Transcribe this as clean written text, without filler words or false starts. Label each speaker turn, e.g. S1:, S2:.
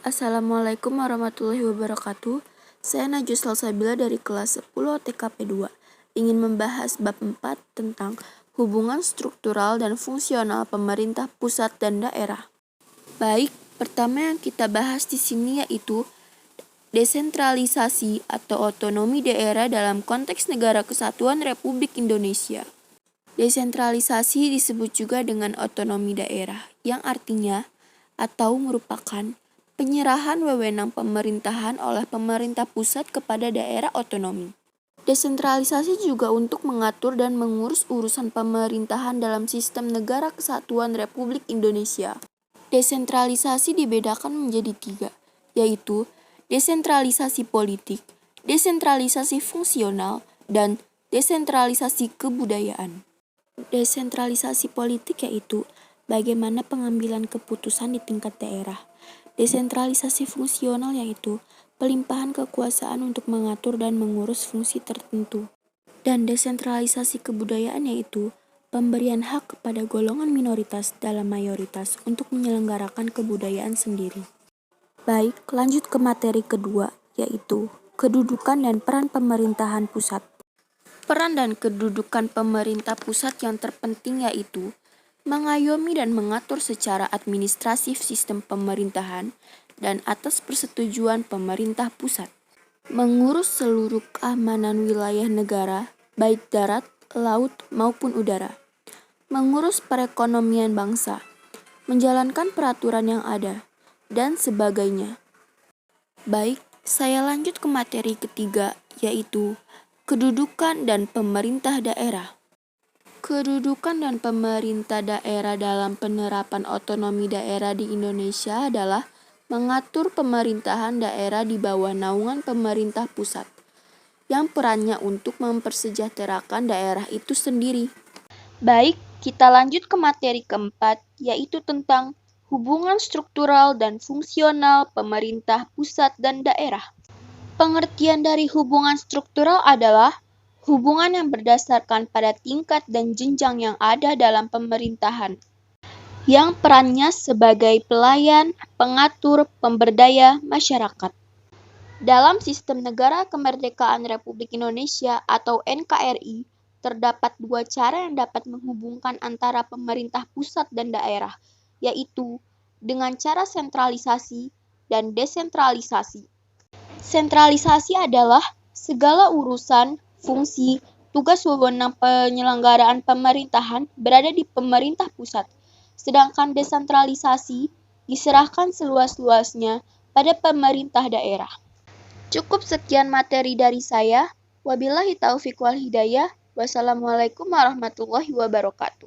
S1: Assalamualaikum warahmatullahi wabarakatuh. Saya Najwa Salsabila dari kelas 10 TKP 2. Ingin membahas bab 4 tentang hubungan struktural dan fungsional pemerintah pusat dan daerah. Baik, pertama yang kita bahas di sini yaitu desentralisasi atau otonomi daerah dalam konteks Negara Kesatuan Republik Indonesia. Desentralisasi disebut juga dengan otonomi daerah, yang artinya atau merupakan penyerahan wewenang pemerintahan oleh pemerintah pusat kepada daerah otonomi. Desentralisasi juga untuk mengatur dan mengurus urusan pemerintahan dalam sistem Negara Kesatuan Republik Indonesia. Desentralisasi dibedakan menjadi 3, yaitu desentralisasi politik, desentralisasi fungsional, dan desentralisasi kebudayaan. Desentralisasi politik yaitu bagaimana pengambilan keputusan di tingkat daerah. Desentralisasi fungsional yaitu pelimpahan kekuasaan untuk mengatur dan mengurus fungsi tertentu. Dan desentralisasi kebudayaan yaitu pemberian hak kepada golongan minoritas dalam mayoritas untuk menyelenggarakan kebudayaan sendiri. Baik, lanjut ke materi kedua, yaitu kedudukan dan peran pemerintahan pusat. Peran dan kedudukan pemerintah pusat yang terpenting yaitu mengayomi dan mengatur secara administratif sistem pemerintahan dan atas persetujuan pemerintah pusat. Mengurus seluruh keamanan wilayah negara, baik darat, laut, maupun udara. Mengurus perekonomian bangsa, menjalankan peraturan yang ada, dan sebagainya. Baik, saya lanjut ke materi ketiga, yaitu kedudukan dan pemerintah daerah. Kedudukan dan pemerintah daerah dalam penerapan otonomi daerah di Indonesia adalah mengatur pemerintahan daerah di bawah naungan pemerintah pusat, yang perannya untuk mempersejahterakan daerah itu sendiri. Baik, kita lanjut ke materi keempat, yaitu tentang hubungan struktural dan fungsional pemerintah pusat dan daerah. Pengertian dari hubungan struktural adalah hubungan yang berdasarkan pada tingkat dan jenjang yang ada dalam pemerintahan, yang perannya sebagai pelayan, pengatur, pemberdaya masyarakat. Dalam sistem Negara Kemerdekaan Republik Indonesia atau NKRI, terdapat 2 cara yang dapat menghubungkan antara pemerintah pusat dan daerah, yaitu dengan cara sentralisasi dan desentralisasi. Sentralisasi adalah segala urusan, fungsi, tugas wewenang penyelenggaraan pemerintahan berada di pemerintah pusat, sedangkan desentralisasi diserahkan seluas-luasnya pada pemerintah daerah. Cukup sekian materi dari saya. Wabillahi taufiq wal hidayah. Wassalamualaikum warahmatullahi wabarakatuh.